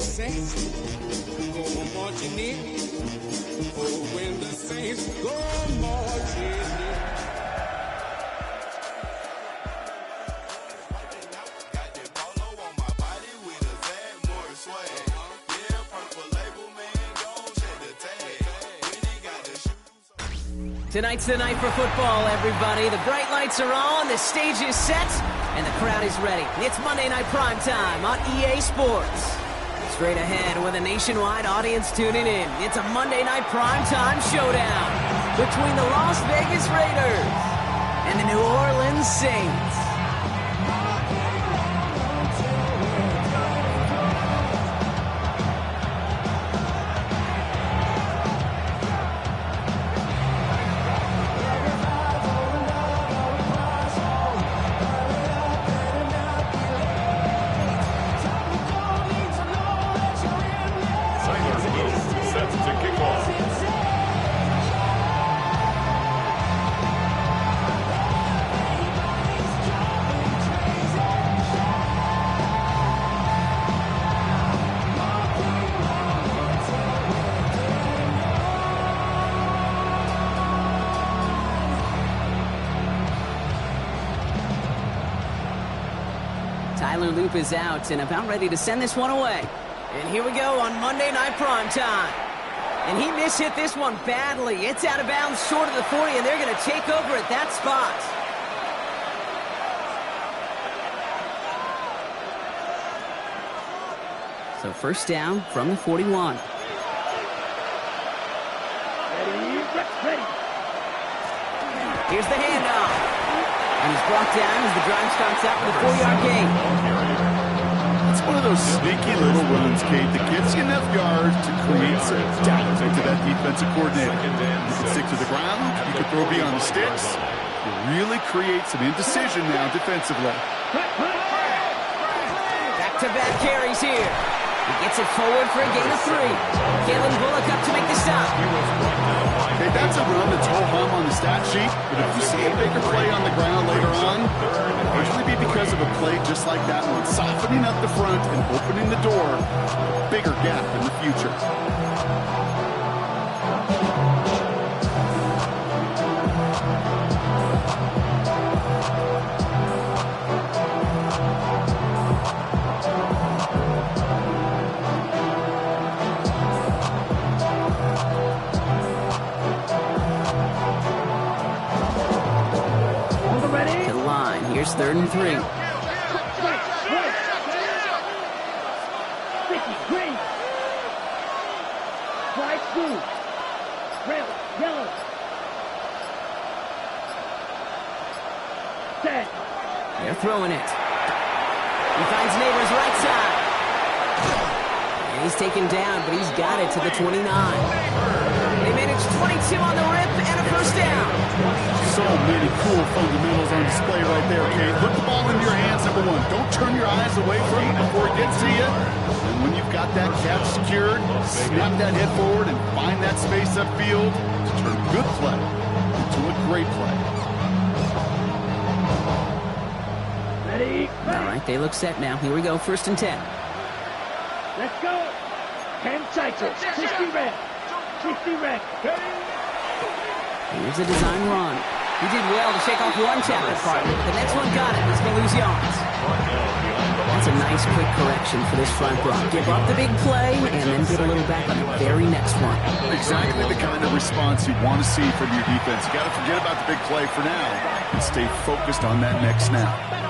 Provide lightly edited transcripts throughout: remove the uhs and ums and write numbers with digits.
saints go marching in, oh, when the saints go marching in. Tonight's the night for football, everybody. The bright lights are on, the stage is set, and the crowd is ready. It's Monday Night Primetime on EA Sports. Straight ahead with a nationwide audience tuning in, it's a Monday Night Primetime showdown between the Las Vegas Raiders and the New Orleans Saints. Loop is out and about ready to send this one away. And here we go on Monday Night Primetime. And he mishit this one badly. It's out of bounds short of the 40, and they're going to take over at that spot. So first down from the 41. Ready. Here's the handoff. And he's brought down as the drive starts out with a 4-yard gain. It's one of those sneaky little runs, Kate, that gets you enough yards to create some doubt into that defensive coordinator. You can stick to the ground, you can throw beyond the sticks. You really create some indecision now defensively. Back-to-back carries here. He gets it forward for a gain of 3. Kalen Bullock up to make the stop. Okay, that's a run that's ho-hum on the stat sheet, but if you see a bigger play on the ground later on, it'll usually be because of a play just like that one, softening up the front and opening the door, bigger gap in the future. Here's 3rd and 3. Green. Fly blue. Red, yellow. Dead. They're throwing it. He finds Neighbors right side. And he's taken down, but he's got it to the 29. They managed 22 on the rip and a first down. So many cool fundamentals on display right there, Kate. Put the ball into your hands, number one. Don't turn your eyes away from it before it gets to you. And when you've got that catch secured, snap that head forward and find that space upfield to turn a good play into a great play. Ready. All right, they look set now. Here we go, 1st and 10. Let's go. 10 cycles. 60 red. 60 red. Here's a design run. He did well to shake off one tackle partner, but the next one got it. He's going to lose yards. That's a nice quick correction for this front block. Give up the big play and then get a little back on the very next one. Exactly the kind of response you want to see from your defense. You got to forget about the big play for now and stay focused on that next snap.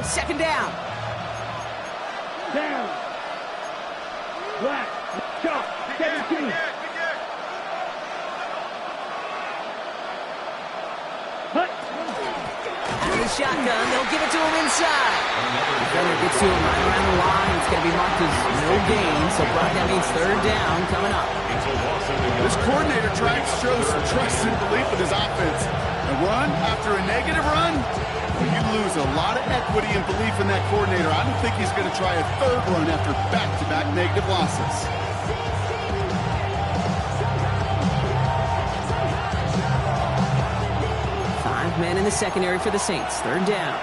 Second down. shotgun. They'll give it to him inside. Defender gets to him right around the line. It's going to be marked as no gain. So Brock, that means third down coming up. This coordinator tries to show some trust and belief in his offense. A run after a negative run, well, you lose a lot of equity and belief in that coordinator. I don't think he's going to try a third run after back-to-back negative losses. Five men in the secondary for the Saints. Third down.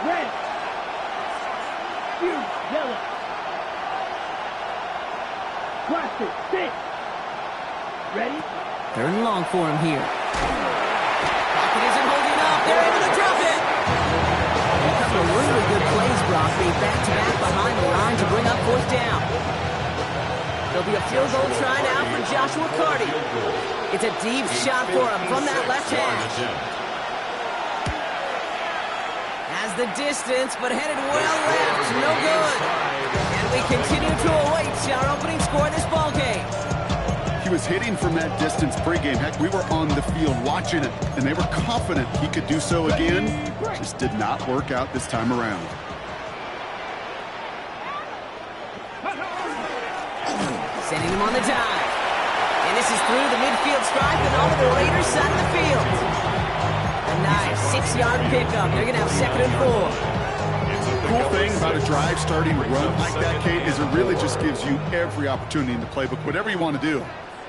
Red. Yellow. Plastic. Stick. Ready? Third and long for him here. Pocket isn't holding up. They're able to drop it. A couple of really good plays, Brock. Being back-to-back behind the line to bring up fourth down. There'll be a field goal try now for Joshua Carty. It's a deep shot for him from that left hash. Has the distance, but headed well left. No good. And we continue to await our opening score in this ballgame. He was hitting from that distance pregame. Heck, we were on the field watching it, and they were confident he could do so again. Just did not work out this time around. Sending him on the dive. And this is through the midfield stripe and over the Raiders' side of the field. A nice 6-yard pickup. They're going to have second and 4. Cool thing about a drive starting run like that, Kate, is it really just gives you every opportunity in the playbook, whatever you want to do.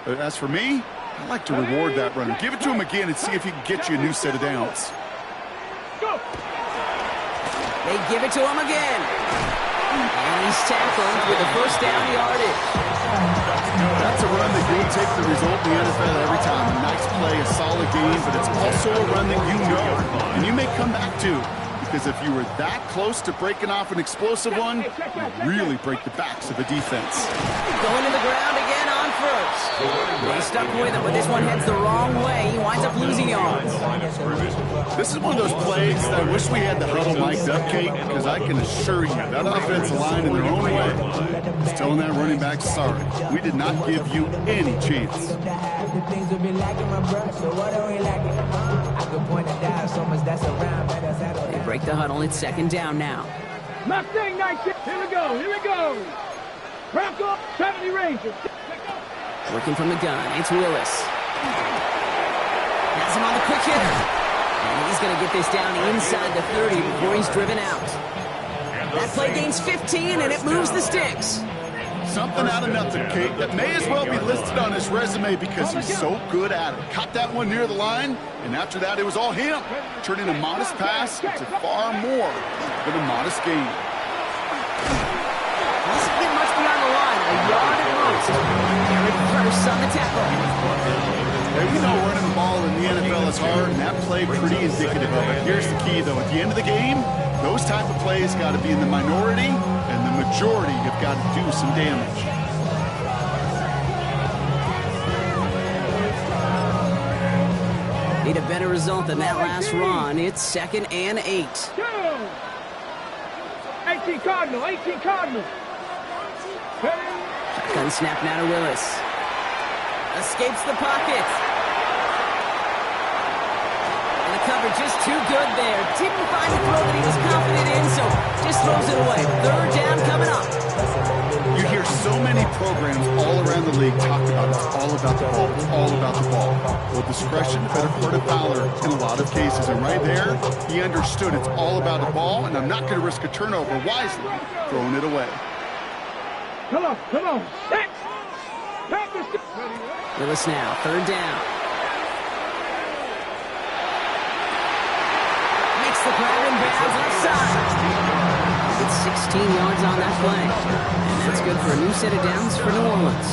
But as for me, I like to reward that runner. Give it to him again and see if he can get you a new set of downs. They give it to him again. And he's tackled with a first down yardage. That's a run that you'll take the result in the NFL every time. A nice play, a solid game, but it's also a run that you know and you may come back to. Because if you were that close to breaking off an explosive one, you really break the backs of the defense. Going to the ground again on first. They stuck with him, but this one heads the wrong way. He winds up losing yards. This is one of those plays that I wish we had the huddle mic'd up, Kate, because I can assure you that offensive line in their own way is telling that running back, sorry, we did not give you any chance. They break the huddle. It's second down now. Mustang 19. Here we go. Bronco 70 Rangers. Working from the gun. It's Willis. Has him on the quick hitter. And he's going to get this down inside the 30 before he's driven out. That play gains 15, and it moves the sticks. Something out of nothing, Kate, that may as well be listed on his resume because he's so good at it. Caught that one near the line, and after that, it was all him. Turning a modest pass into far more than a modest gain. He doesn't get much beyond the line. A yard at most. Eric first on the tackle. Yeah, you know running the ball in the NFL is hard, and that play pretty indicative of it. Here's the key, though. At the end of the game, those type of plays got to be in the minority, and the majority have got to do some damage. Need a better result than that last run. It's 2nd and 8. 18 Cardinal. Shotgun snap now to Willis. Escapes the pocket. And the coverage just too good there. Didn't find the throw that he was confident in, so just throws it away. Third down coming up. You hear so many programs all around the league talk about it's all about the ball, it's all about the ball. Well, discretion, better part of valor in a lot of cases. And right there, he understood it's all about the ball, and I'm not going to risk a turnover wisely, throwing it away. Come on. Willis now, third down. Makes the grab and bounds left side. It's 16 yards on that play. And that's good for a new set of downs for New Orleans.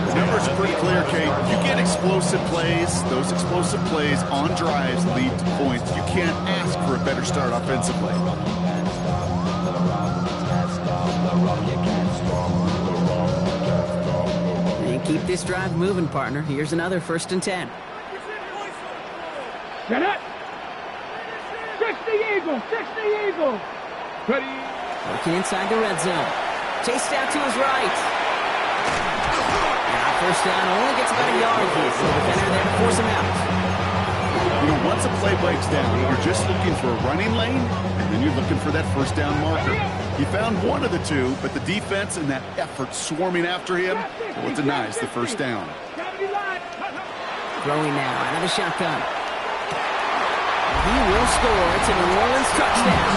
The numbers are pretty clear, Kate. You get explosive plays. Those explosive plays on drives lead to points. You can't ask for a better start offensively. And keep this drive moving, partner. Here's another 1st and 10. Get it. 60 Eagle. Ready. Working inside the red zone. Chased out to his right. Now first down, only gets about a yard here. So the defender there to force him out. You know, once a play breaks down, you're just looking for a running lane, and then you're looking for that first down marker. He found one of the two, but the defense and that effort swarming after him, well, it denies the first down. Throwing now, out of the shotgun. He will score. It's a New Orleans touchdown.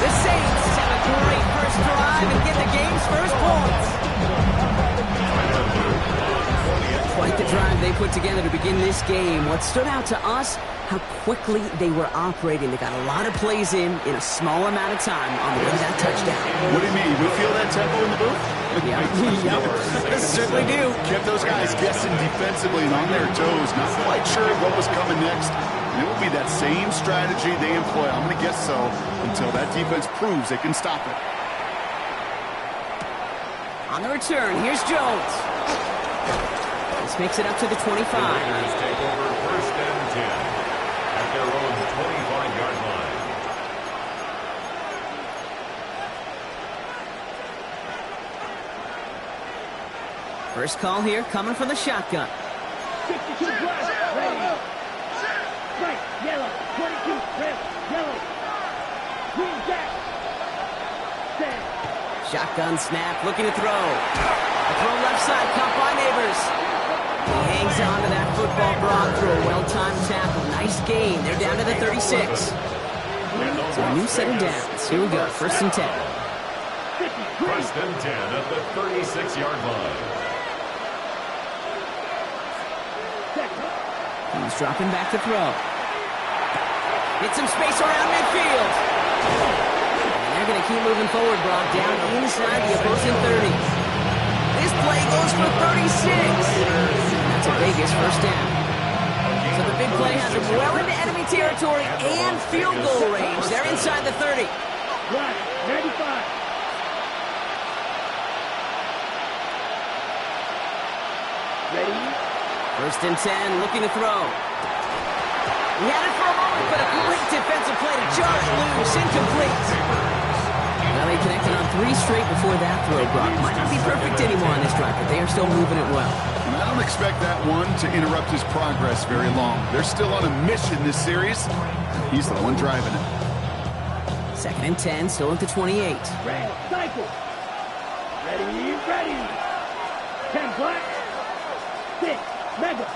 The Saints have a great first drive and get the game's first points. Quite the drive they put together to begin this game. What stood out to us, how quickly they were operating. They got a lot of plays in a small amount of time on the way to that touchdown. What do you mean? We feel that tempo in the booth? Yeah, certainly do. Kept those guys guessing defensively and on their toes, not quite sure what was coming next. And it will be that same strategy they employ, I'm going to guess so, until that defense proves they can stop it. On the return, here's Jones. This makes it up to the 25. Take over first and 10 at their own 25-yard line. First call here coming from the shotgun. 52 black, ready. Right, yellow, 22, red, yellow. Green jack. Set. Shotgun snap, looking to throw. A throw left side, caught by Neighbors. He hangs on to that football, Brock, for a well-timed tackle. Nice gain. They're down to the 36. So a new set of downs. Here we go, first and 10. First and 10 at the 36-yard line. He's dropping back to throw. Get some space around midfield. And they're going to keep moving forward, Brock, down inside the opposing 30. This play goes for 36. That's a Vegas first down. So the big play has them well into enemy territory and field goal range. They're inside the 30. Right, 95. Ready? First and 10, looking to throw. He had it for a moment, but a great defensive play to jar it loose. Incomplete. Well, they connected on 3 straight before that throw, Brock. Might not be perfect anymore on this drive, but they are still moving it well. And I don't expect that one to interrupt his progress very long. They're still on a mission this series. He's the one driving it. Second and 10, still at the 28. Red, cycle. Ready, ready. 10 black. 6, mega.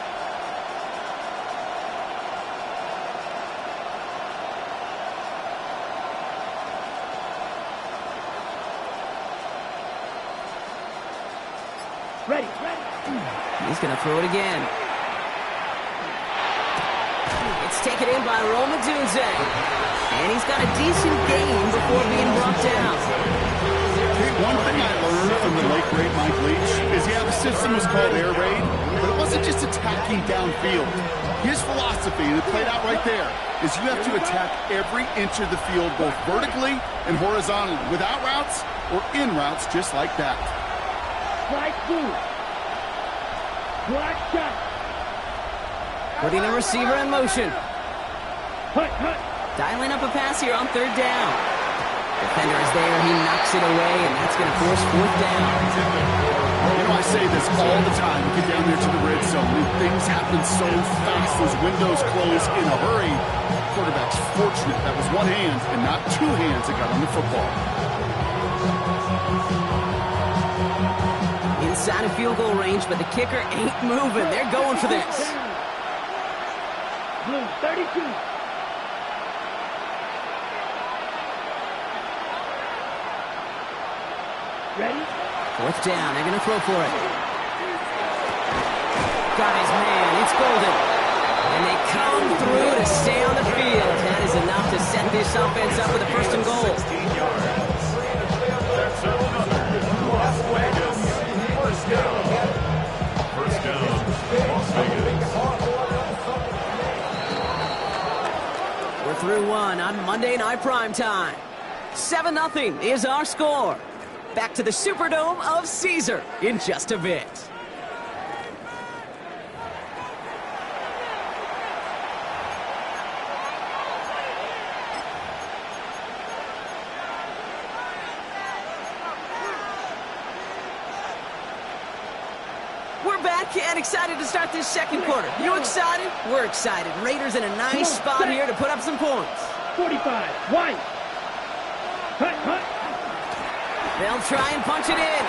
Ready, ready. He's going to throw it again. It's taken in by Roma Dunze. And he's got a decent gain before being brought down. Hey, one thing I learned from the late great Mike Leach is, yeah, the system was called air raid, but it wasn't just attacking downfield. His philosophy, and it played out right there, is you have to attack every inch of the field, both vertically and horizontally, without routes or in routes, just like that. Black blue. Black shot. Putting the receiver in motion. Hut, hut. Dialing up a pass here on third down. Defender is there. He knocks it away, and that's going to force fourth down. You know, I say this all the time. You get down there to the red zone, and things happen so fast. Those windows close in a hurry. Quarterback's fortunate that was one hand and not two hands that got on the football. Inside of field goal range, but the kicker ain't moving. They're going for this. Blue, 32. Ready? Fourth down. They're going to throw for it. Got his man. It's Golden. And they come through to stay on the field. That is enough to set this offense up with a first and goal. 16 yards. That's another Las Vegas. First down. First down. Las Vegas. We're through one on Monday Night Primetime. 7-0 is our score. Back to the Superdome of Caesar in just a bit. We're we're back and excited to start this second quarter. You excited? We're excited. Raiders in a nice spot here to put up some points. 45, White. Hut, hut. They'll try and punch it in.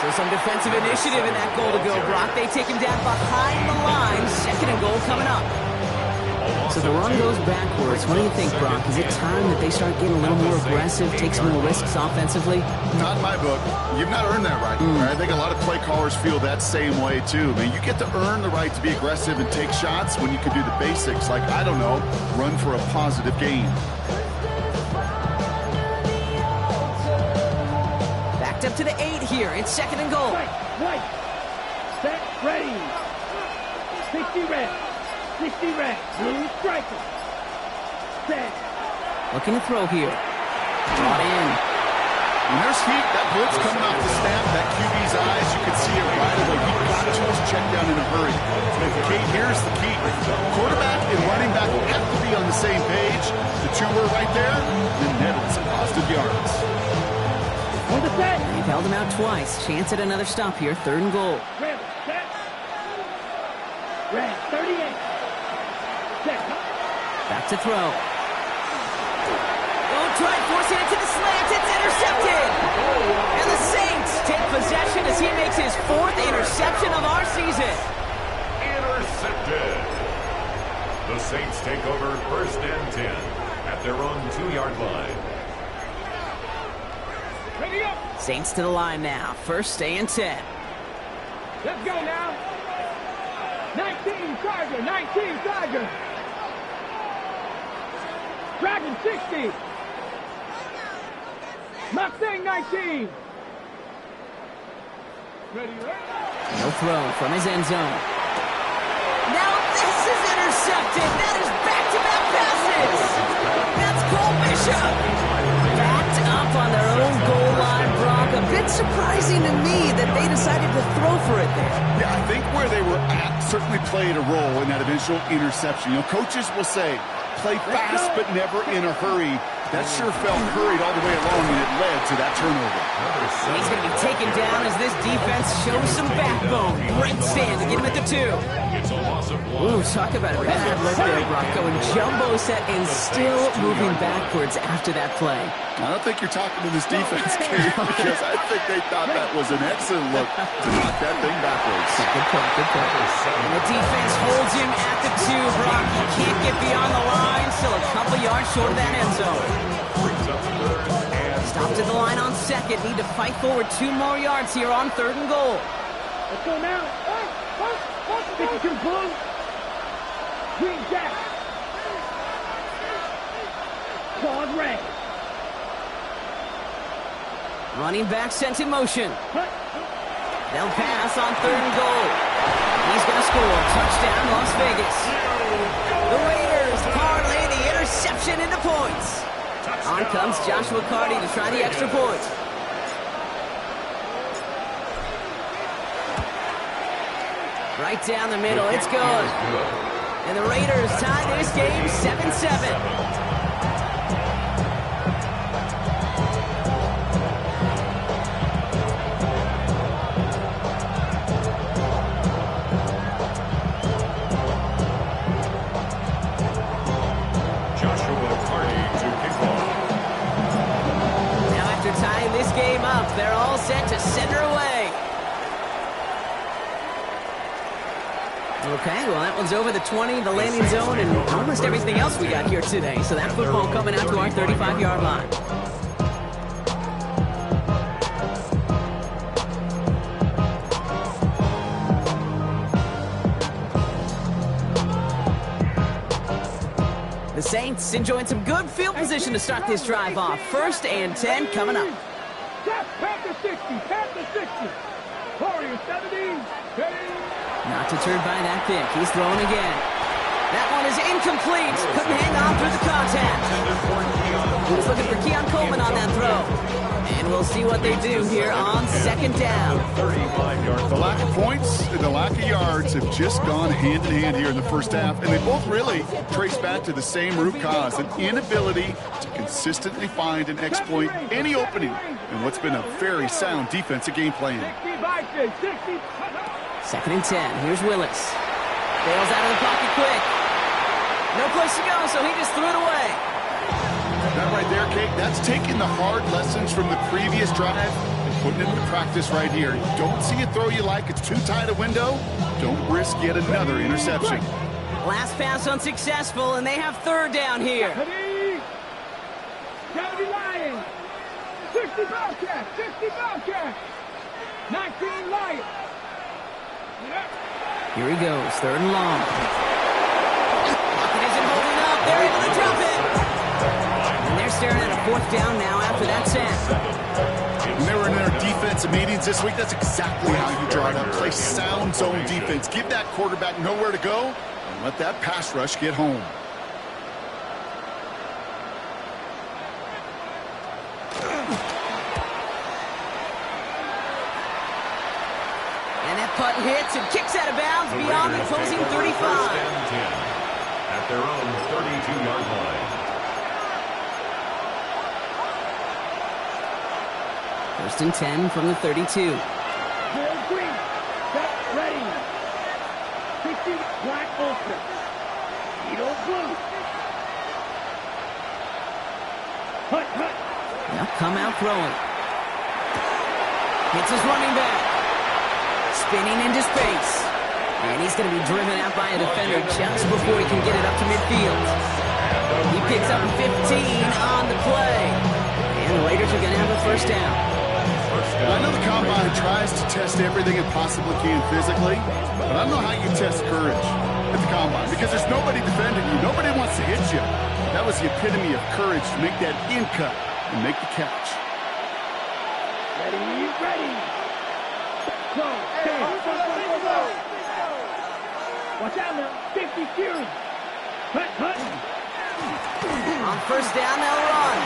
So some defensive initiative in that goal to go, Brock. They take him down behind the line. Second and goal coming up. So the run goes backwards. What do you think, Brock? Is it time that they start getting a little more aggressive, take some more risks offensively? Not in my book. You've not earned that right. I think a lot of play callers feel that same way, too. I mean, you get to earn the right to be aggressive and take shots when you can do the basics, like, I don't know, run for a positive gain. Backed up to the 8 here. It's second and goal. White. Set. Ready. 60 red. 60 red. Blue striker. Set. Looking to throw here. Brought in. When there's heat, that blitz coming off the snap, that QB's eyes, you can see it right away. He got to his check down in a hurry. Kate, here's the key. Quarterback and running back have to be on the same page. The two were right there, then netted some positive yards. On the set. They've held him out twice. Chance at another stop here. Third and goal. Red. Set. Red. 38. Set. Back to throw. Oh, try forcing it to the slant. It's intercepted. And the Saints take possession as he makes his 4th interception of our season. Intercepted. The Saints take over first and 10 at their own 2-yard line. Ready up. Saints to the line now. First and 10. Let's go now. 19 Tiger. 19 Tiger. Dragon 60. Mustang 19. Ready, No throw from his end zone. Now this is intercepted. That is back-to-back passes. That's Cole Bishop. Backed up on their own goal line, Brock. A bit surprising to me that they decided to throw for it there. Yeah, I think where they were at certainly played a role in that eventual interception. You know, coaches will say, play fast but never in a hurry. That sure felt hurried all the way along, and it led to that turnover. He's going to be taken down as this defense shows some backbone. Great stand to get him at the 2. Ooh, talk about a bad look there, Brock. Going jumbo set and still moving backwards after that play. I don't think you're talking to this defense, Kate, because I think they thought that was an excellent look to knock that thing backwards. Good point, good point. And the defense holds him at the 2, Brock. He can't get beyond the line, still a couple yards short of that end zone. Stopped at the line on second. Need to fight forward 2 more yards here on third and goal. Let's go now. 52 blue. Green jack. Claude red. Running back sent in motion. They'll pass on third and goal. He's going to score. Touchdown, Las Vegas. The Raiders parlay the interception into points. On comes Joshua Carty to try the extra point. Right down the middle, it's good. And the Raiders tie this game 7-7. Tying this game up, they're all set to center away. Okay, well that one's over the 20, the landing zone, and almost everything else we got here today. So that football coming out to our 35-yard line. The Saints enjoying some good field position to start this drive off. First and 10 coming up. Panther 60, Panther 60. Warrior 70. Not deterred by that pick. He's throwing again. That one is incomplete. Couldn't hang on through the contact. He was looking for Keon Coleman on that throw. And we'll see what they do here on second down. The lack of points and the lack of yards have just gone hand in hand here in the first half, and they both really trace back to the same root cause, an inability to consistently find and exploit any opening in what's been a very sound defensive game plan. 2nd and 10. Here's Willis. Bails out of the pocket quick. No place to go, so he just threw it away. That right there, Kate, that's taking the hard lessons from the previous drive and putting it into practice right here. You don't see a throw you like, it's too tight a window. Don't risk yet another interception. Last pass unsuccessful, and they have 3rd down here. Gotta be lying. 60 Bobcat, 60 Bobcat. 19 Lions. Here he goes, 3rd and long. Pocket isn't holding up. They're able to drop it. And they're staring at a 4th down now after that sack. When they were in their defensive meetings this week, that's exactly how you draw it up. Play sound zone defense. Give that quarterback nowhere to go and let that pass rush get home. And that punt hits and kicks out of bounds beyond the opposing 35. 1st and 10 at their own 32-yard line. 1st and 10 from the 32. Green, set, ready. 60 Black Ultra. Edo Blue. Hut, hut. Now come out throwing. Hits his running back. Spinning into space. And he's going to be driven out by a defender just before he can get it up to midfield. He picks up 15 on the play. And the Raiders are going to have a 1st down. I know the Combine tries to test everything it possibly can physically, but I don't know how you test courage at the Combine because there's nobody defending you. Nobody wants to hit you. That was the epitome of courage to make that in cut and make the catch. Ready, ready. Go, go. Watch out now. 50 Fury. Hut, hut. On 1st down, they'll run.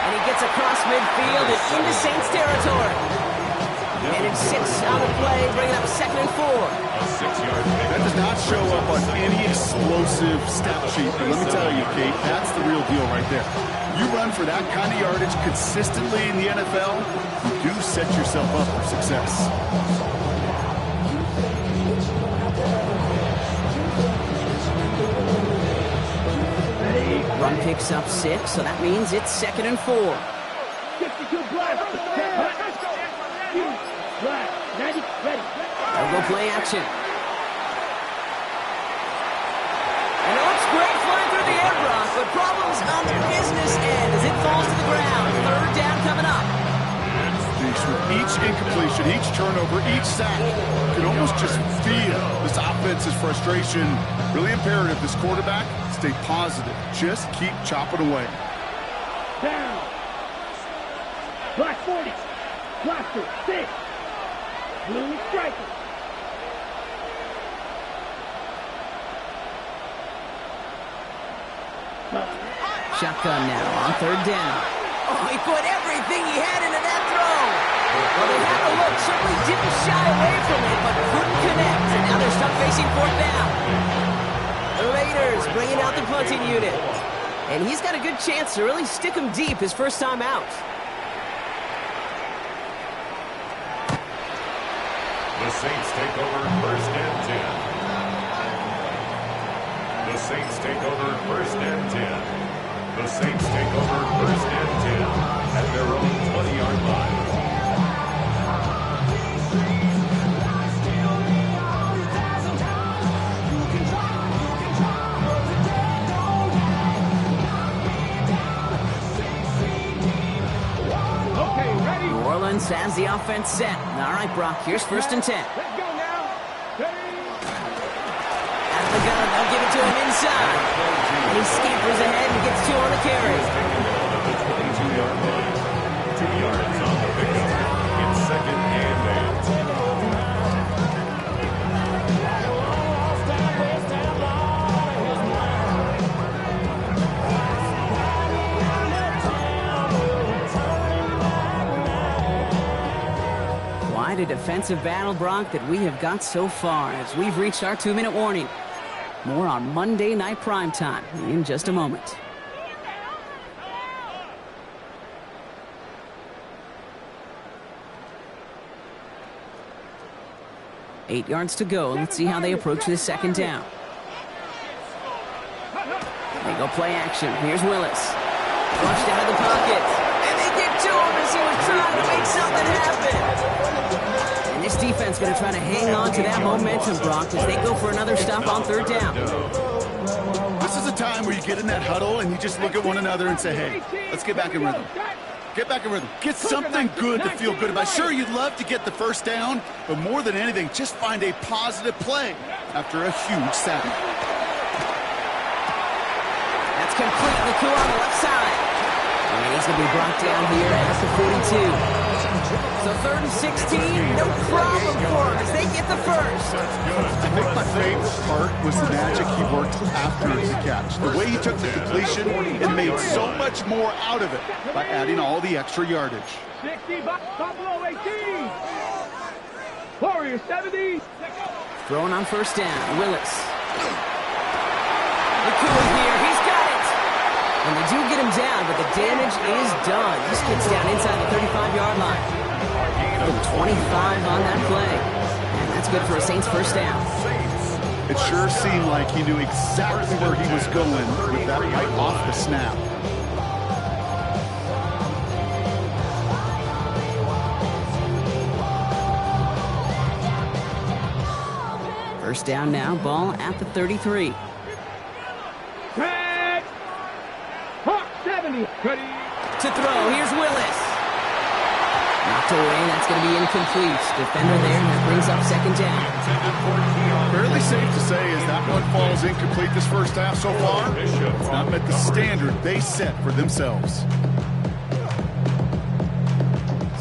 And he gets across midfield and into Saints territory. And it's 6 on the play, bringing up 2nd and 4. A 6-yard pick. That does not show up on any explosive stat sheet, but let me tell you, Kate, that's the real deal right there. You run for that kind of yardage consistently in the NFL, you do set yourself up for success. Run picks up 6, so that means it's 2nd and 4. 62 Black. Black. 90, ready. They'll go play action. And it looks great flying through the air, Brock, but problems on the business end as it falls to the ground. 3rd down coming up. With each incompletion, each turnover, each sack, you can almost just feel this offense's frustration. Really imperative, this quarterback, stay positive. Just keep chopping away. Down. Black 40. Blaster, 6. Blue striker. Shotgun now on 3rd down. Oh, he put everything he had into that throw. Well, they had the look, certainly didn't shy away from it, but couldn't connect. And now they're stuck facing 4th down. The Raiders bringing out the punting unit. And he's got a good chance to really stick him deep his first time out. The Saints take over 1st and 10. The Saints take over 1st and 10. The Saints take over 1st and 10 at their own 20-yard line. Okay, ready. New Orleans has the offense set. All right, Brock, here's 1st and 10. Let's go now. Ready. Out of the gun, they'll give it to him inside. And he scampers ahead and gets 2 on the carry. The 22-yard line. 2 yards on the pickup. It's 2nd and 8. Quite a defensive battle, Brock, that we have got so far as we've reached our 2-minute warning. More on Monday Night Primetime in just a moment. 8 yards to go. Let's see how they approach this second down. They go play action. Here's Willis. Flushed out of the pocket. And they get to him as he was trying to make something happen. And this defense going to try to hang on to that momentum, Brock, as they go for another stop on third down. This is a time where you get in that huddle and you just look at one another and say, hey, let's get back in rhythm. Get back in rhythm. Get something good to feel good about. Sure, you'd love to get the first down, but more than anything, just find a positive play after a huge sack. That's complete. Naku on the left side. And he's going to be brought down here at the 42. So 3rd and 16, no problem for him as they get the first. I think my favorite part was the magic he worked after the catch. The way he took the completion and made so much more out of it by adding all the extra yardage. 60, Buffalo 18. Warriors 70. Throwing on first down, Willis. Naku here, he's got it. And they do get him down, but the damage is done. This gets down inside the 35-yard line. 25 on that play. And that's good for a Saints first down. It sure seemed like he knew exactly where he was going with that right off the snap. First down now, ball at the 33. Red. Hawk 70. Ready. To throw, here's Willis. Knocked away, that's going to be incomplete. Defender there, and that brings up second down. Fairly safe to say as that one falls incomplete this first half so far. It's not met the standard they set for themselves.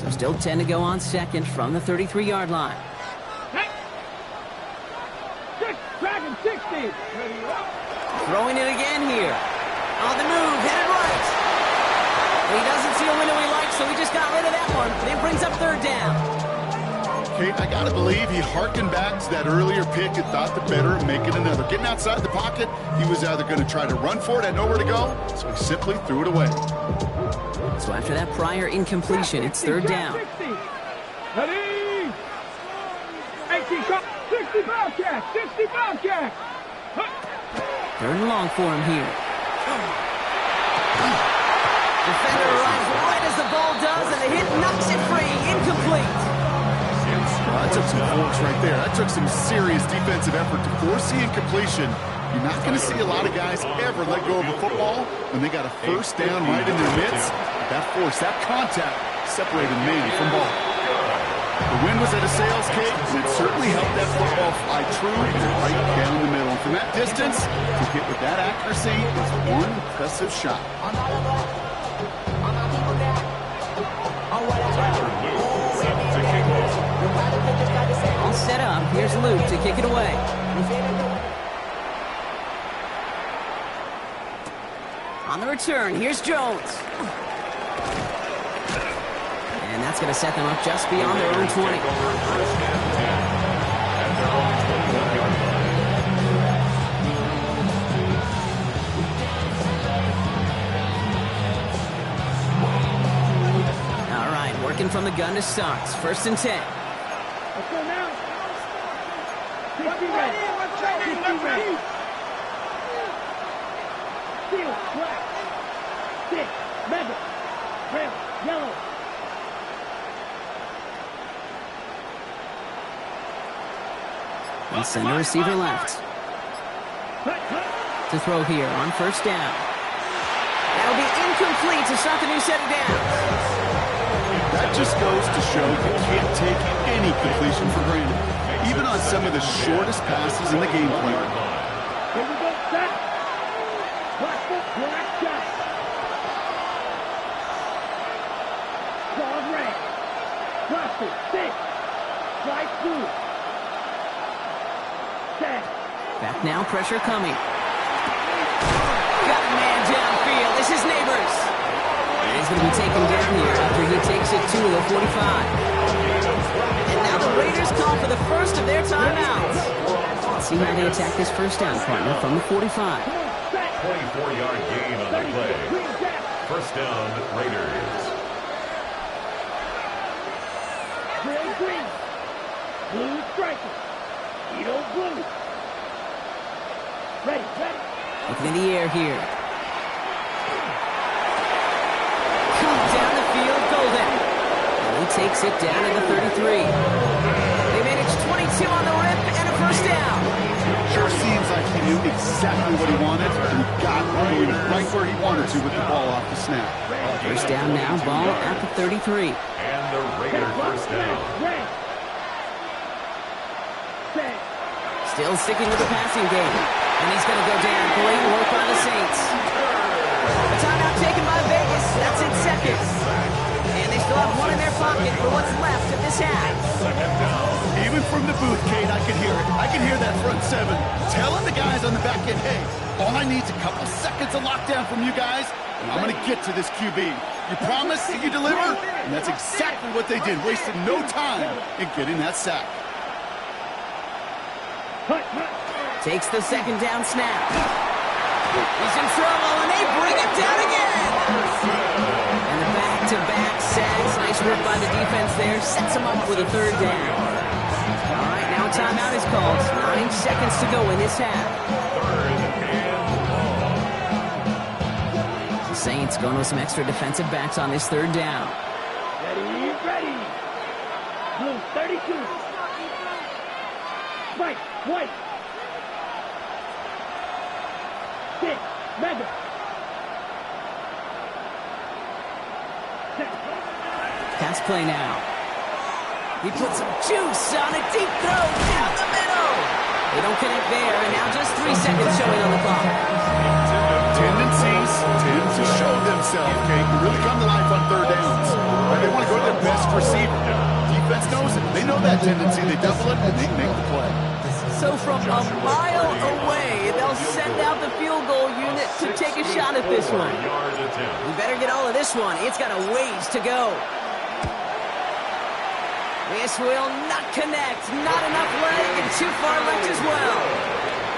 So still 10 to go on second from the 33-yard line. Dragon 60. Throwing it again here. On the move, headed right. He doesn't see a window he likes, so he just got rid of that one. And it brings up third down. Kate, I got to believe he harkened back to that earlier pick and thought the better of making another. Getting outside the pocket, he was either going to try to run for it, had nowhere to go, so he simply threw it away. So after that prior incompletion, it's third down. 60. Ready. 18, 60 Bobcat. 60 Bobcat. Third and long for him here. Defender arrives right as the ball does, and the hit knocks it free. Incomplete. Well, that took some force right there. That took some serious defensive effort to force the incompletion. You're not going to see a lot of guys ever let go of a football when they got a first down right in their midst. That force, that contact, separated man from ball. The wind was at a sail's cake, and it certainly helped that football fly true right down the middle. And from that distance, to hit with that accuracy is one impressive shot. All set up. Here's Luke to kick it away. On the return, here's Jones. And that's going to set them up just beyond their own 20. All right, working from the gun to start. First and 10. Let's go now. 60 red. 60 red. Steel, black. 6, red, red, yellow. And send the receiver left. To throw here on first down. That'll be incomplete to start the new set of downs. That just goes to show you can't take any completion for granted, even on some of the shortest passes in the game plan. Here we go, set. Black foot, black shot. Solid red. Cluster, 6. Strike through. 10. Back now, pressure coming. Got a man downfield. This is Neighbors. And he's going to be taken down here after he takes it to the 45. And now the Raiders call for the first of their timeouts. Let's see how they attack this first down, partner, from the 45. 24-yard gain on the play. First down, Raiders. Green, green. Blue striker. Blue. Ready. Looking in the air here. Comes down the field, Golden. And he takes it down to the 33. They managed 22 on the rip and a first down. Sure seems like he knew exactly what he wanted, and he got right where he wanted to with the ball off the snap. First down now, ball at the 33. And the Raiders first down. Still sticking with the passing game. And he's going to go down. Great work by the Saints. A timeout taken by Vegas. That's in seconds. And they still have one in their pocket for what's left of this half. Even from the booth, Kate, I could hear it. I could hear that front seven telling the guys on the back end, hey, all I need is a couple seconds of lockdown from you guys, and I'm going to get to this QB. You promise that you deliver? And that's exactly what they did, wasted no time in getting that sack. Takes the second down snap. He's in trouble, and they bring him down again. And the back-to-back sacks. Nice work by the defense there. Sets him up with a third down. All right, now a timeout is called. 9 seconds to go in this half. The Saints going with some extra defensive backs on this third down. Ready. Blue, 32. White. 6. Madden. Pass play now. He puts some juice on a deep throw down the middle. They don't connect there, and now just 3 seconds showing on the clock. Tendencies tend to show themselves, Kate, and really come to life on third downs. They want to go to their best receiver. Defense knows it. They know that tendency. They double it, and they make the play. So from a mile away, they'll send out the field goal unit to take a shot at this one. We better get all of this one. It's got a ways to go. This will not connect. Not enough leg and too far left as well.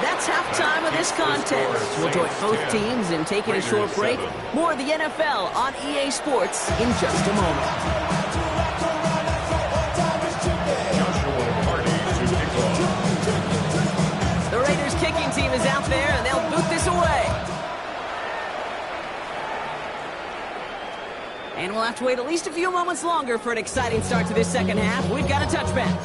That's halftime of this contest. We'll join both teams in taking a short break. More of the NFL on EA Sports in just a moment. The Raiders kicking team is out there, and they'll boot this away. And we'll have to wait at least a few moments longer for an exciting start to this second half. We've got a touchback.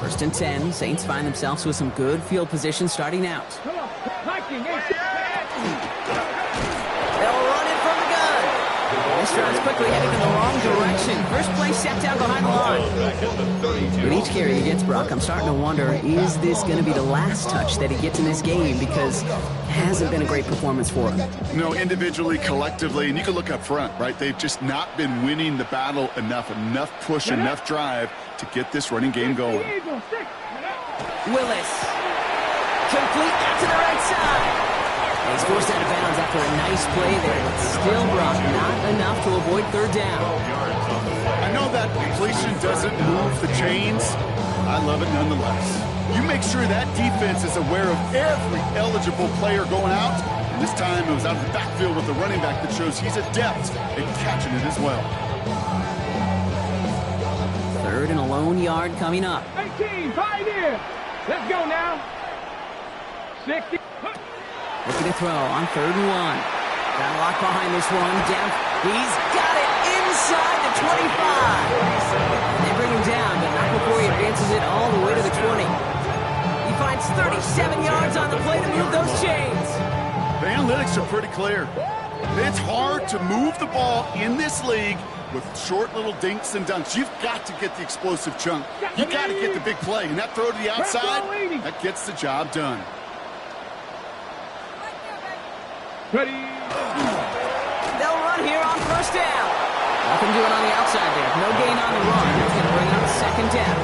First and 10. Saints find themselves with some good field position starting out. This drive's quickly heading in the wrong direction. First play set down behind the line. With each carry he gets, Brock, I'm starting to wonder, is this going to be the last touch that he gets in this game? Because it hasn't been a great performance for him. No, individually, collectively, and you can look up front, right? They've just not been winning the battle enough push, enough drive to get this running game going. Willis. Complete out to the right side. He's forced out of bounds after a nice play there, but still, Brock, not enough to avoid third down. I know that completion doesn't move the chains. I love it nonetheless. You make sure that defense is aware of every eligible player going out. And this time it was out of the backfield with the running back that shows he's adept at catching it as well. Third and a lone yard coming up. 18, 5 here. Let's go now. 60. Looking to throw on 3rd and 1. Got a lock behind this one. Down. He's got it inside the 25. And they bring him down, but not before he advances it all the way to the 20. He finds 37 yards on the play to move those chains. The analytics are pretty clear. It's hard to move the ball in this league with short little dinks and dunks. You've got to get the explosive chunk. You've got to get the big play. And that throw to the outside, that gets the job done. Ready. They'll run here on first down. Nothing doing on the outside there. No gain on the run. That's going to bring up second down.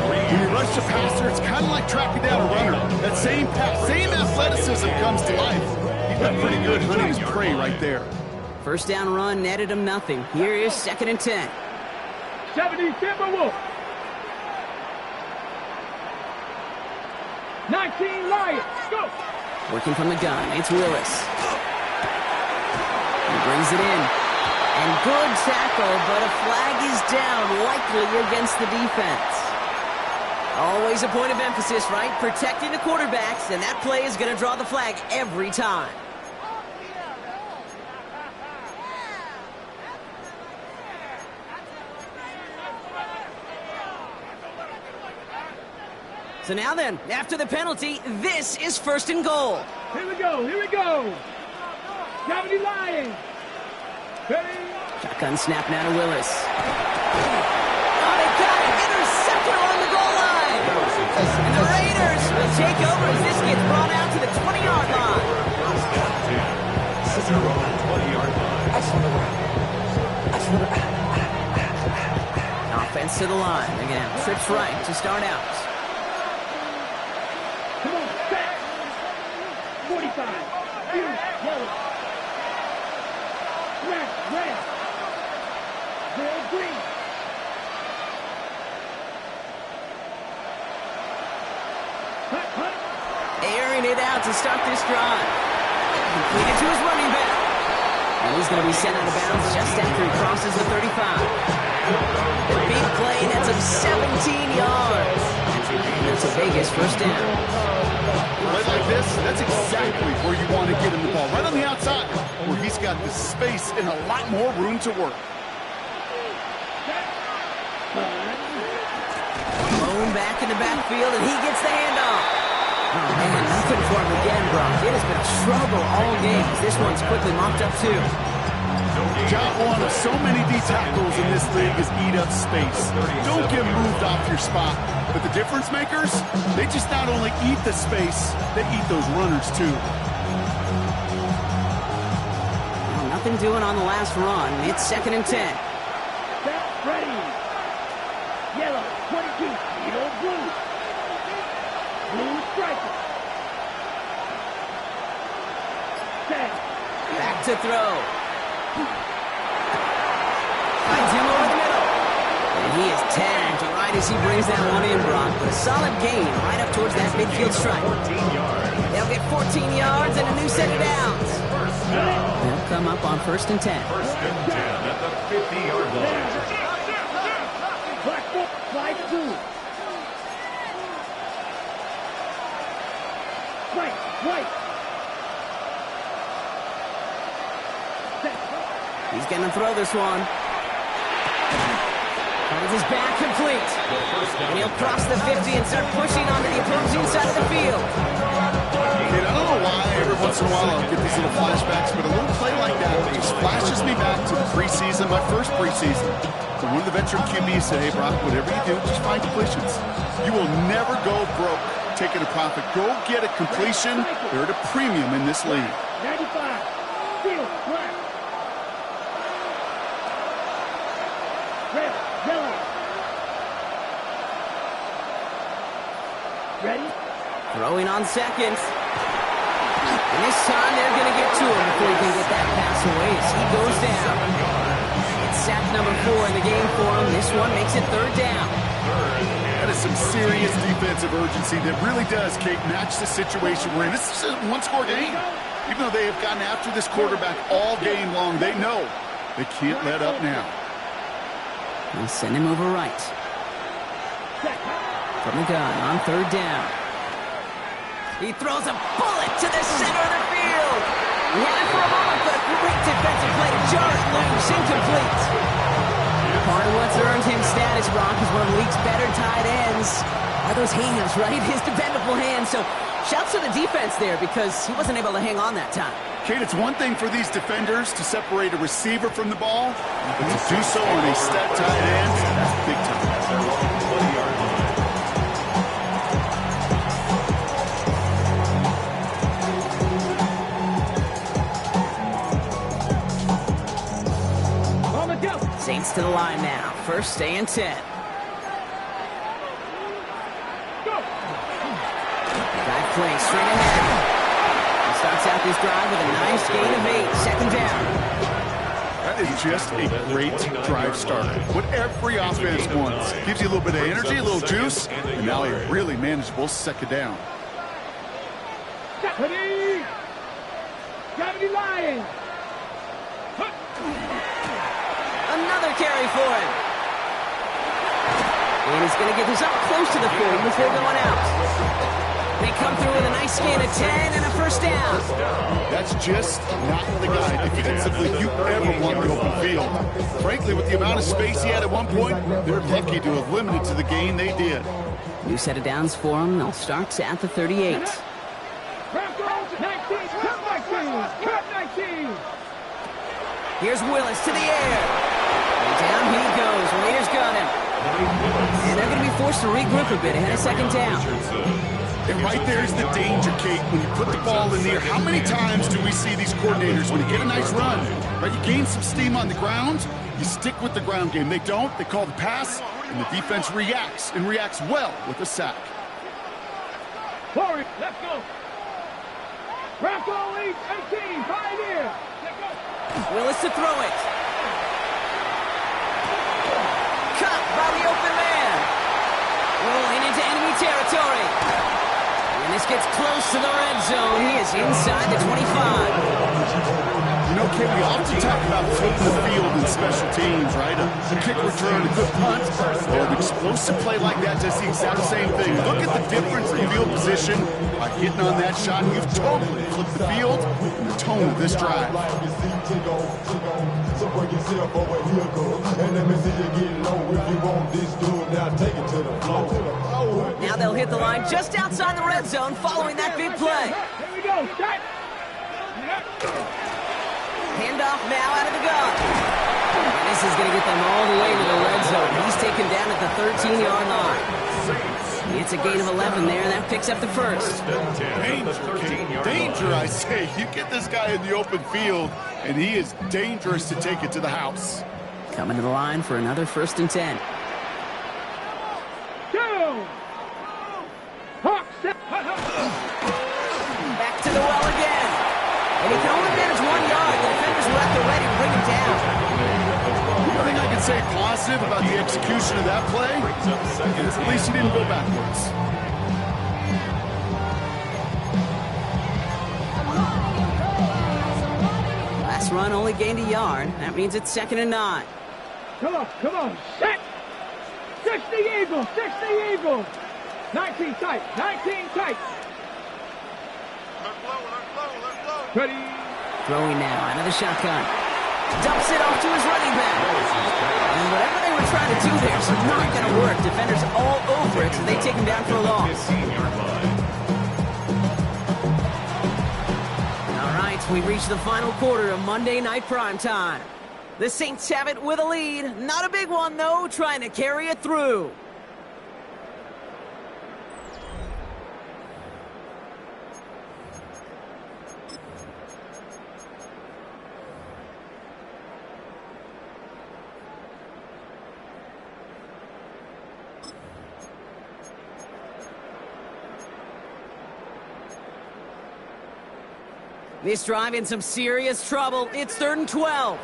When you rush the passer, it's kind of like tracking down a runner. That same pass, same athleticism comes to life. He's got pretty good hunting his prey right there. First down run netted him nothing. Here is 2nd and 10. 70 Timberwolves. 19 Lions. Go. Working from the gun, it's Willis. He brings it in. And good tackle, but a flag is down, likely against the defense. Always a point of emphasis, right? Protecting the quarterbacks, and that play is going to draw the flag every time. So now then, after the penalty, this is 1st and goal. Here we go, here we go. Gravity Lions. Ready? Shotgun snap now to Willis. Oh, they got it! Intercepted along the goal line! And the Raiders will take over as this gets brought out to the 20-yard line. First and 10. At their own 20-yard line. Offense to the line. Again, trips right to start out. Come on, back. 45. Yellow. Red. Green. Hut. Airing it out to start this drive. Completed to his running back. And he's going to be sent out of bounds just after he crosses the 35. A big play, that's of 17 yards. And that's a Vegas 1st down. Play like this, that's exactly where you want to get him the ball. Right on the outside, where he's got the space and a lot more room to work. Blown back in the backfield, and he gets the handoff. Oh, man, nothing for him again, Brock. It has been a struggle all game. This one's quickly mopped up, too. Job one of so many D tackles in this league is eat up space. Don't get moved off your spot. But the difference makers, they just not only eat the space, they eat those runners, too. Well, nothing doing on the last run. It's 2nd and 10. Set, ready. Yellow, 22. Yellow, blue. Blue striker. Set. Back to throw. Finds him over the middle. And he is tagged right as he brings that one in, Brock. But a solid gain right up towards that midfield stripe. 14 yards. They'll get 14 yards and a new set of downs. They'll come up on 1st and 10. 1st and 10 at the 50-yard line. Black foot, slide 2. Right. He's going to throw this one. Finds his back complete. And he'll cross the 50 and start pushing onto the opposing side of the field. Kid, I don't know why every once in a while I'll get these little flashbacks, but a little play like that just flashes me back to the preseason, my first preseason. So one of the veteran QBs said, hey, Brock, whatever you do, just find completions. You will never go broke taking a profit. Go get a completion. They're at a premium in this league. 95. Field, black. Red, yellow. Ready? Throwing on 2nd. And this time they're going to get to him before he can get that pass away as he goes down. It's sack number 4 in the game for him. This one makes it 3rd down. That is some serious defensive urgency that really does, Kate, match the situation we're in. This is a one-score game. Even though they have gotten after this quarterback all game long, they know they can't let up now. And send him over right. From the gun on 3rd down. He throws a bullet to the center of the field. He had it for a moment, but a great defensive play to jar it loose, incomplete. Part of what's earned him status, Brock, is one of the league's better tight ends. Are those hands, right? His dependable hands. So shouts to the defense there because he wasn't able to hang on that time. Kate, it's one thing for these defenders to separate a receiver from the ball, but to do so on a stud tight end, that's big time. 20-yard line. Saints to the line now. 1st and 10. Go! Drive play straight ahead. He starts out this drive with a nice gain of 8. 2nd down. That is just a great drive starter. What every offense wants. Gives you a little bit of energy, a little juice, and now a really manageable 2nd down. Ready? Gravity Lions. Another carry for him. And he's going to get this up close to the 40 before going out. They come through with a nice gain of 10 and a first down. That's just not the guy defensively you ever want the open field. Frankly, with the amount of space he had at one point, they're lucky to have limited to the gain they did. New set of downs for him. They'll start at the 38. 19, cut 19. Here's Willis to the air. And down he goes. Raiders got him. And they're going to be forced to regroup a bit ahead of second down. And right there's the danger, Kate. When you put the ball in the air, how many times do we see these coordinators, when you get a nice run, right, you gain some steam on the ground, you stick with the ground game. They don't. They call the pass, and the defense reacts, and reacts well with a sack. Forward, let's go. Rocco lead 18, Pioneer. Let's go. Willis to throw it. Cut by the open man. Rolling into enemy territory. And this gets close to the red zone. He is inside the 25. You know, Kate, we often talk about flipping the field in special teams, right? A kick return, a good punt, or an explosive play like that does the exact same thing. Look at the difference in field position by hitting on that shot. You've totally flipped the field and the tone of this drive. Now they'll hit the line just outside the red zone following that big play. Here we go, start. Handoff now out of the gun. And this is going to get them all the way to the red zone. He's taken down at the 13-yard line. It's a gain of 11 there. That picks up the first. Danger, I say. You get this guy in the open field, and he is dangerous to take it to the house. Coming to the line for another 1st and 10. Back to the well again. And he can only manage 1 yard. The defenders were at the ready to bring him down. The thing I can say positive about the execution of that play is at least he didn't go backwards. Last run only gained a yard. That means it's 2nd and 9. Come on, set. 60 Eagles, 60 Eagles. 19 tight, 19 tight. Ready. Throwing now out of the shotgun. Dumps it off to his running back. And whatever they were trying to do there is not going to work. Defenders all over it, so they take him down for a loss. All right, we reached the final quarter of Monday Night Primetime. The Saints have it with a lead. Not a big one, though, trying to carry it through. This drive in some serious trouble. It's 3rd and 12.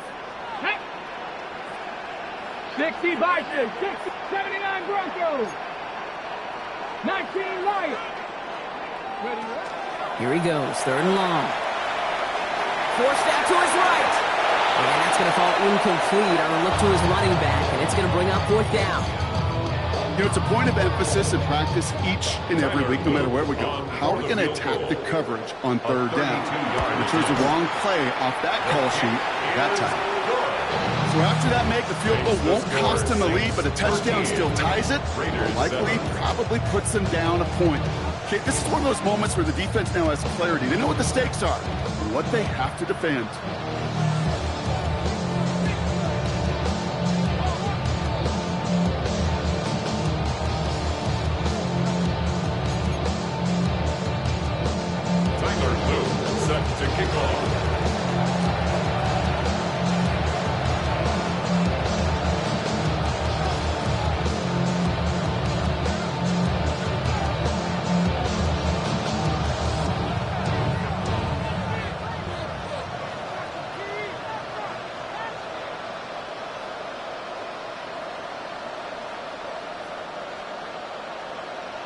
60 Vikings, 79 Broncos, 19 Lions. Ready? Here he goes, 3rd and long. Forced out to his right. And that's going to fall incomplete on a look to his running back, and it's going to bring up 4th down. You know, it's a point of emphasis in practice each and every week, no matter where we go. How are we going to attack the coverage on 3rd down? Which was the wrong play off that call sheet that time. So after that make, the field goal won't cost them a lead, but a touchdown still ties it. Likely, probably puts them down a point. Okay, this is one of those moments where the defense now has clarity. They know what the stakes are and what they have to defend. Set to kick off.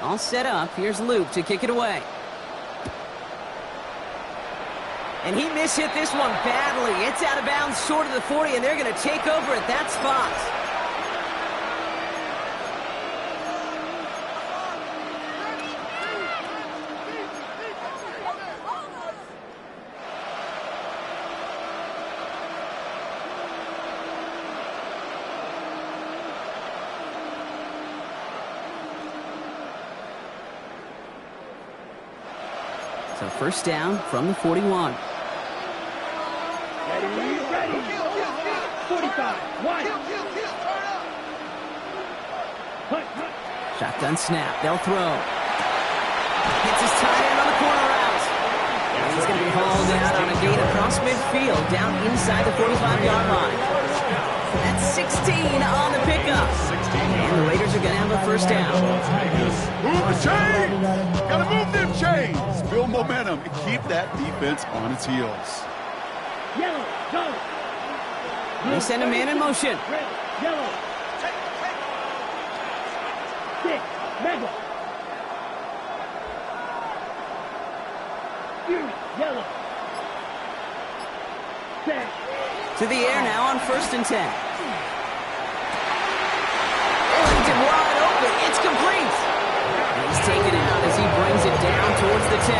All set up. Here's Luke to kick it away. And he mishit this one badly. It's out of bounds short of the 40, and they're going to take over at that spot. So first down from the 41. Ready. 45. Wide. Hunt. Shotgun snap. They'll throw. Hits his tight end on the corner route. And he's going to be hauled down on a gain across midfield, down inside the 45-yard line. That's 16 on the pickup. And the Raiders are going to have a first down. Move the chains! Gotta move them chains! Build momentum and keep that defense on its heels. Yellow. Go. They send a man in motion. Red. Yellow. Six. Mega. Fury. Yellow. Set. To the air now on 1st and 10. Left him wide open. It's complete. And he's taken out as he brings it down towards the 10.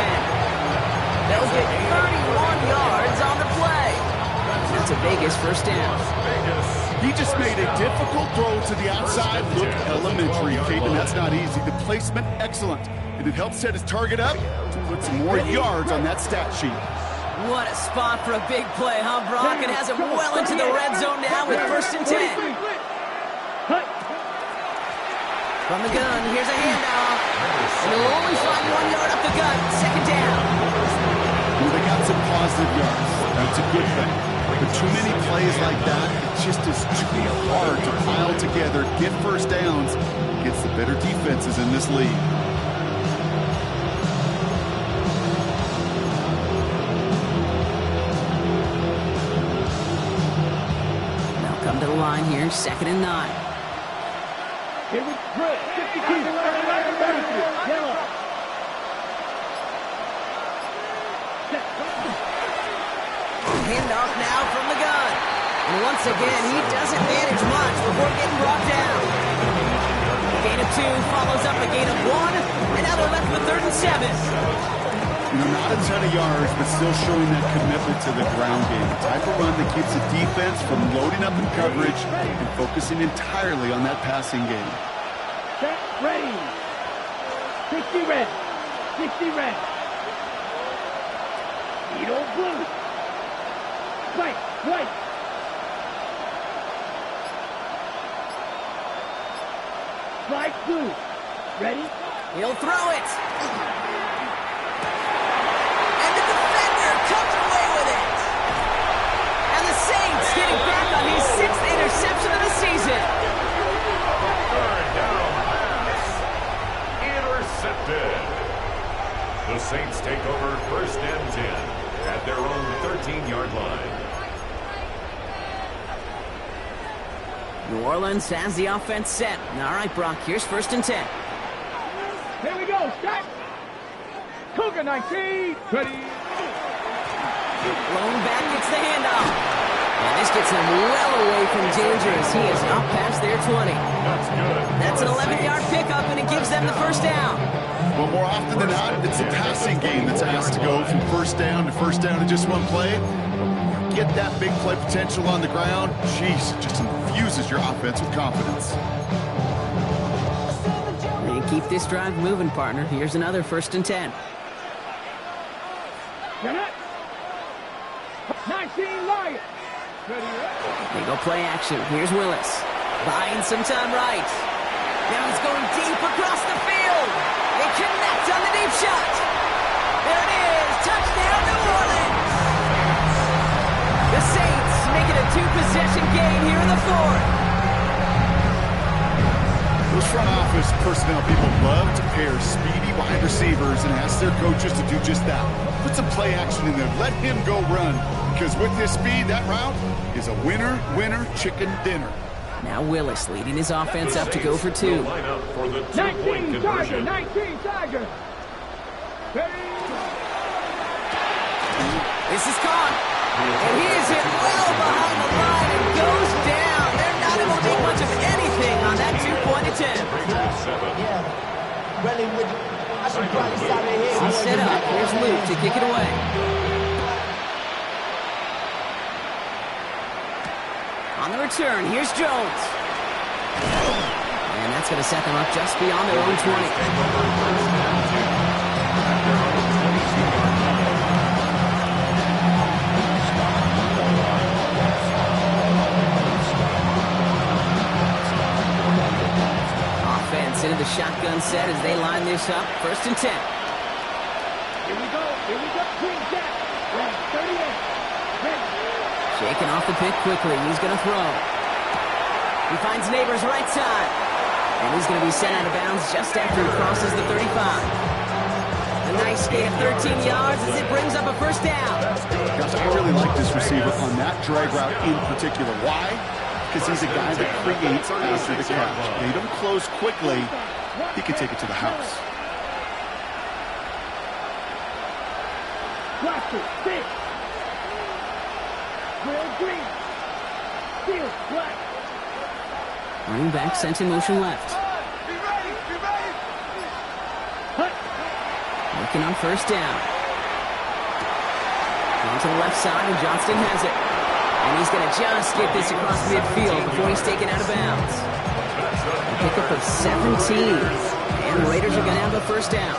They'll get 31 yards on the play. That's a Vegas first down. He just made a difficult throw to the outside. Look elementary, Caden. That's not easy. The placement, excellent. And it helps set his target up to put some more yards on that stat sheet. What a spot for a big play, huh, Brock? It has him well into the red zone now with 1st and 10. From the gun, here's a handoff. And they'll only find 1 yard up the gut. Second down. Well, they got some positive yards. That's a good thing. But too many plays like that, it just is too hard to pile together, get first downs, gets the better defenses in this league. They'll come to the line here, 2nd and 9. Here we go. 52. Yellow. Handoff now from the gun. And once again, he doesn't manage much before getting brought down. A gain of 2 follows up a gain of 1. And now they're left with 3rd and 7. You know, not a ton of yards, but still showing that commitment to the ground game. The type of run that keeps the defense from loading up in coverage and focusing entirely on that passing game. Set. Ready. 60 red. 60 red. Edo blue. White. White. Flight blue. Ready? He'll throw it. And the defender comes away with it. And the Saints getting back on his 6th interception of the season. 3rd down pass. Intercepted. The Saints take over 1st and 10 at their own 13-yard line. New Orleans has the offense set. All right, Brock, here's 1st and 10. Here we go. Start. Cougar 19. Ready. Blown back gets the handoff. And this gets him well away from danger as he is up past their 20. That's good. That's an 11-yard pickup, and it gives them the first down. Well, more often than not, it's a passing game that's asked to go from first down in just one play. Get that big play potential on the ground. Jeez, it just infuses your offense with confidence. And keep this drive moving, partner. Here's another 1st and 10. Get it. 19 Lions. Ready. They go play action. Here's Willis. Buying some time right. Now he's going deep across the field. They connect on the deep shot. There it is. Touchdown, New Orleans. The Saints make it a 2-possession game here in the 4th. Those front office personnel people love to pair speedy wide receivers and ask their coaches to do just that. Put some play action in there. Let him go run. Because with his speed, that route is a winner, chicken dinner. Now Willis leading his offense up to go for 2. Line up for the 19 2-point Tiger. conversion. 19 Tiger. Ready. This is caught. And he is hit well behind the line and goes down. They're not able to make much of anything on that two-point attempt. He's set up. Here's Luke to kick it away. On the return, here's Jones. And that's going to set them up just beyond their own 20. Into the shotgun set as they line this up. 1st and 10. Here we go. Green Jack. Ready, 38. Ready. Shaking off the pick quickly. He's going to throw. He finds Neighbors right side. And he's going to be sent out of bounds just after he crosses the 35. A nice gain of 13 yards as it brings up a 1st down. Gosh, I really like this receiver on that drag route in particular. Why? Because he's a guy that creates after the catch. They don't close quickly. He can take it to the house. Watch it. Stick. Real green. Steel. Black. Running back sent in motion left. Be ready. Hut. Looking on 1st down. Going to the left side, and Johnston has it. And he's going to just get this across midfield before he's taken out of bounds. A pickup of 17. And the Raiders are going to have a 1st down.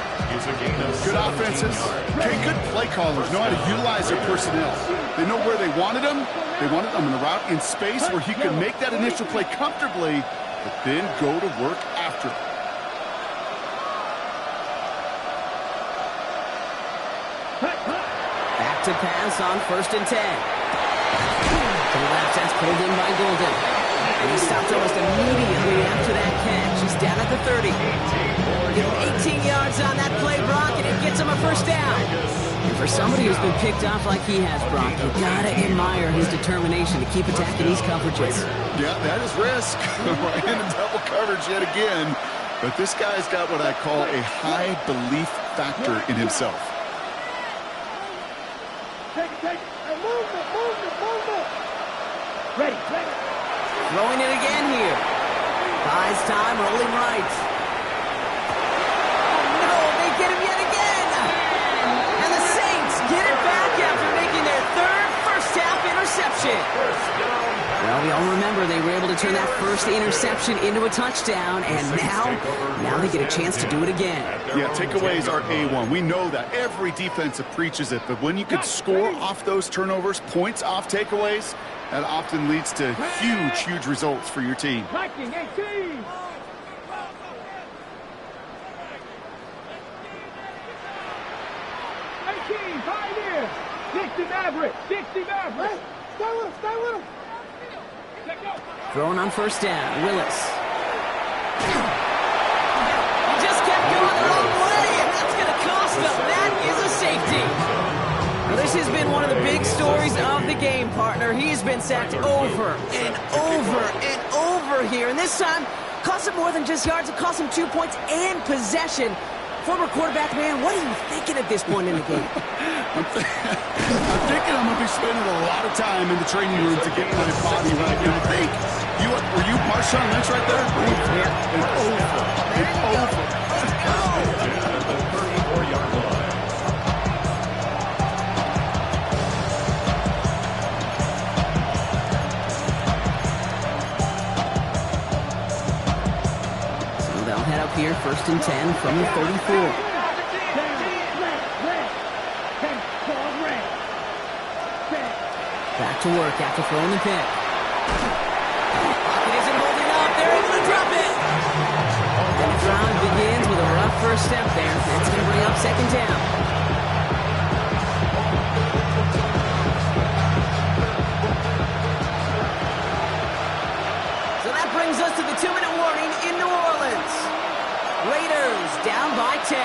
Good offenses. Okay, good play callers know how to utilize their personnel. They know where they wanted them. They wanted them in the route in space where he could make that initial play comfortably, but then go to work after it. Back to pass on 1st and 10. To the left, that's pulled in by Golden. And he stopped almost immediately after that catch. He's down at the 30. Give him 18 yards on that play, Brock, and it gets him a 1st down. And for somebody who's been picked off like he has, Brock, you gotta admire his determination to keep attacking these coverages. Yeah, that is risk. And a double coverage yet again. But this guy's got what I call a high belief factor in himself. Take it. Hey, move it. Ready. Throwing it again here. Buys time, rolling right. Oh, no, they get him yet again. And the Saints get it back after making their 3rd first-half interception. Well, we all remember they were able to turn that first interception into a touchdown, and now they get a chance to do it again. Yeah, takeaways are A1. We know that. Every defense preaches it, but when you could score off those turnovers, points off takeaways, that often leads to huge results for your team. Viking 18. 18, 5 years. 60 Maverick. Stay with him. Throwing on 1st down, Willis. He just kept going the wrong way, and that's going to cost him. That is a safety. Now, this has been one of the big stories of the game, partner. He has been sacked over and over here, and this time cost him more than just yards. It cost him 2 points and possession. Former quarterback, man, what are you thinking at this point in the game? I'm thinking I'm going to be spending a lot of time in the training room to get my body right. And I think, were you Marshawn Lynch right there? Yeah. It's over. The 34-yard line. So they'll head up here, 1st and 10 from the 34. Back to work after throwing the pick. Pocket isn't holding up. They're able to drop it. And the drive begins with a rough 1st step there. That's going to bring up 2nd down. So that brings us to the 2-minute warning in New Orleans. Raiders down by 10.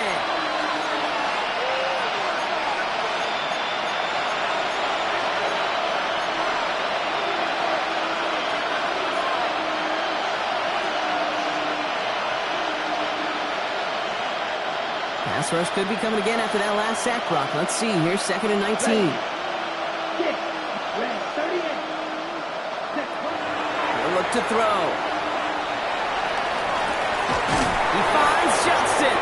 Pass rush could be coming again after that last sack, Brock. Let's see. Here's 2nd and 19. 6. Red, 38. Set. He'll look to throw. He finds Johnston.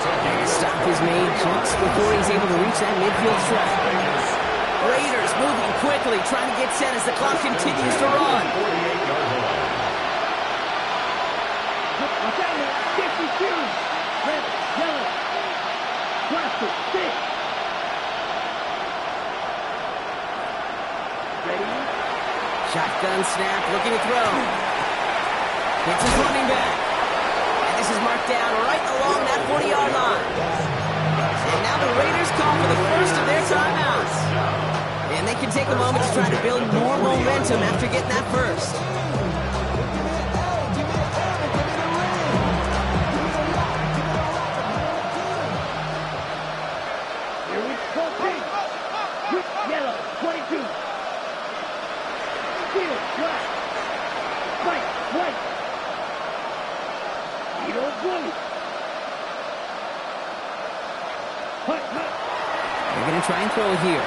The stop is made just before he's able to reach that midfield strike. Raiders moving quickly, trying to get set as the clock continues to run. 52. Red, yellow. Plastic, 6. Ready? Shotgun snap, looking to throw. Hits his running back. And this is marked down right along that 40-yard line. And now the Raiders call for the first of their timeouts. And they can take a moment to try to build more momentum after getting that first. Here we go, pink. With yellow, 22. Steel, black. White, white. Beetle, blue. Hut, hut. They're going to try and throw it here.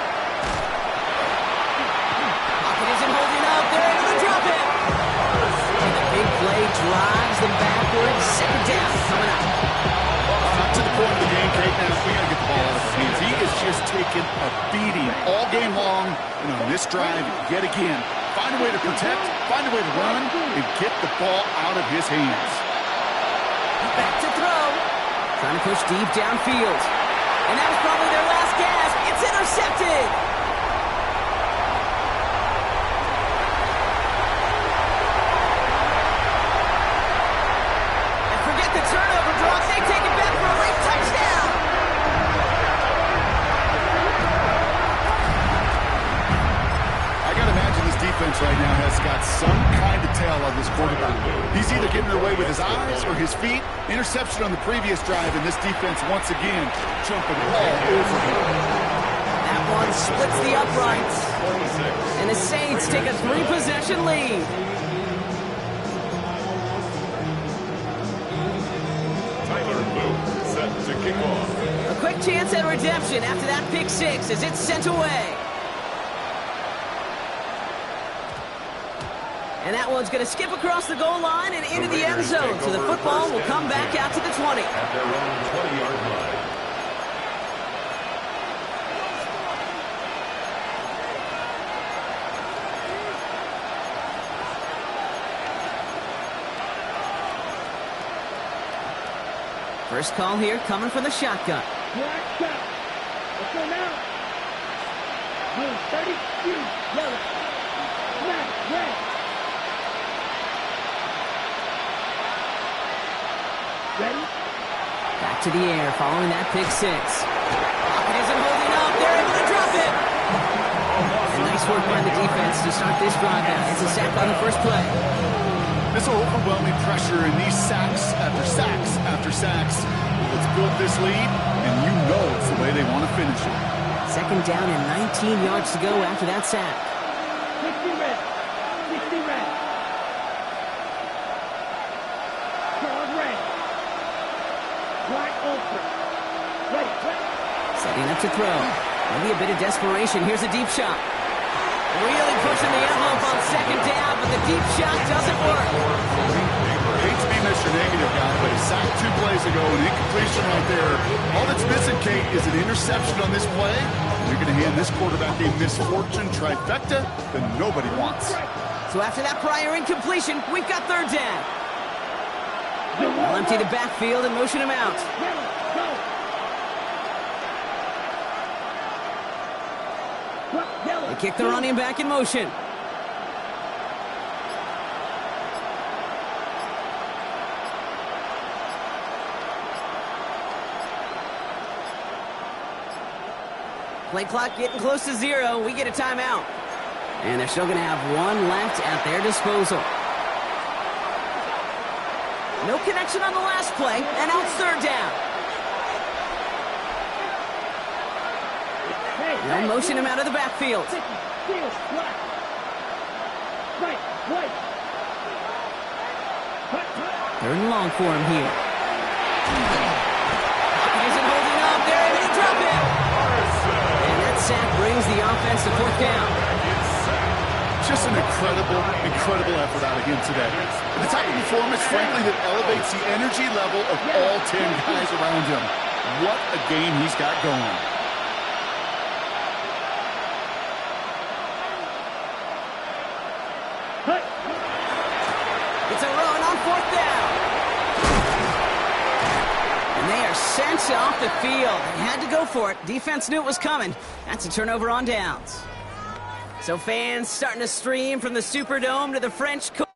Pocket isn't holding up. They're able to drop it. And the big play drives them backwards. Second down coming up. To the point of the game, Kate. Now, we got to get the ball out of his hands. He is just taking a beating all game long. And on this drive, yet again, find a way to protect, find a way to run, and get the ball out of his hands. Back to throw. Trying to push deep downfield. And that was probably their last gasp. It's intercepted. And forget the turnover draw. They take it back for a late touchdown. I got to imagine this defense right now has got some kind of tail on this quarterback. He's either getting away with his eyes or his feet. Interception on the previous drive, and this defense once again jumping all over him. That one splits the uprights. And the Saints take a 3-possession lead. Tyler Luke set to kick off. A quick chance at redemption after that pick six as it's sent away. And that one's going to skip across the goal line and into the end zone. So the football will come back out to the 20. At their own 20-yard line. First call here coming from the shotgun. Black out. Let's go now. Blue, 32. Yellow. Black, red. Ready? Back to the air following that pick six. Pocket isn't holding up. They're able to drop it. And nice work by the defense to start this drive out. It's a sack on the first play. This overwhelming pressure and these sacks after sacks after sacks. Let's build this lead, and you know it's the way they want to finish it. Second down and 19 yards to go after that sack. 60 red. 60 red. Solid red. Black ultra. Ready, ready. Setting up to throw. Maybe a bit of desperation. Here's a deep shot. Really pushing the envelope on second down, but the deep shot doesn't work. Hate to be Mr. Negative guy, but he sacked 2 plays ago, an incompletion right there. All that's missing, Kate, is an interception on this play. You're going to hand this quarterback a misfortune trifecta that nobody wants. So after that prior incompletion, we've got third down. They'll empty the backfield and motion him out. They kick the running back in motion. Play clock getting close to 0. We get a timeout. And they're still going to have one left at their disposal. No connection on the last play, and now it's third down. They'll motion him out of the backfield. Third and long for him here. Pocket isn't holding up. They're able to drop it. And that sack brings the offense to fourth down. Just an incredible effort out of him today. The type of performance, frankly, that elevates the energy level of all 10 guys around him. What a game he's got going. It's a run on fourth down. And they are sent off the field. They had to go for it. Defense knew it was coming. That's a turnover on downs. So fans starting to stream from the Superdome to the French Quarter.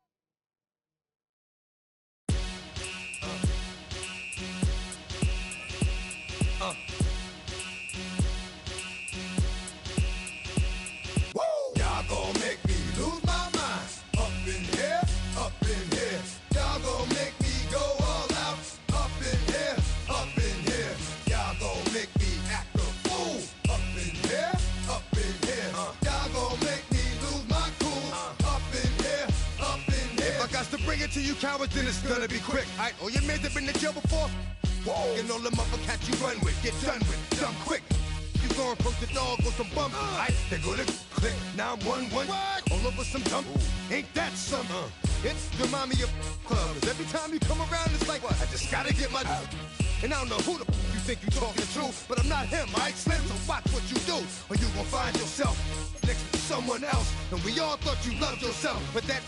Y'all gon' make me lose my mind. Up in here, up in here. Y'all gon' make me go all out. Up in here, up in here. Y'all gon' make me act a fool. Up in here, up in here. Y'all gon' make me lose my cool. Up in here, up in here. If I got to bring it to you cowards, then it's gonna be quick. Alright, all your men that been to jail before? Whoa. And all the motherfuckers you run with, get done with, dumb quick. You going from the dog or some bump? They go to click 911 all over some dump. Ain't that something? It's remind me of clubs. Every time you come around, it's like I just gotta get my. And I don't know who the you think you talking to, but I'm not him. I ain't Slim, so watch what you do, or you gon' find yourself next to someone else. And we all thought you loved yourself, but that.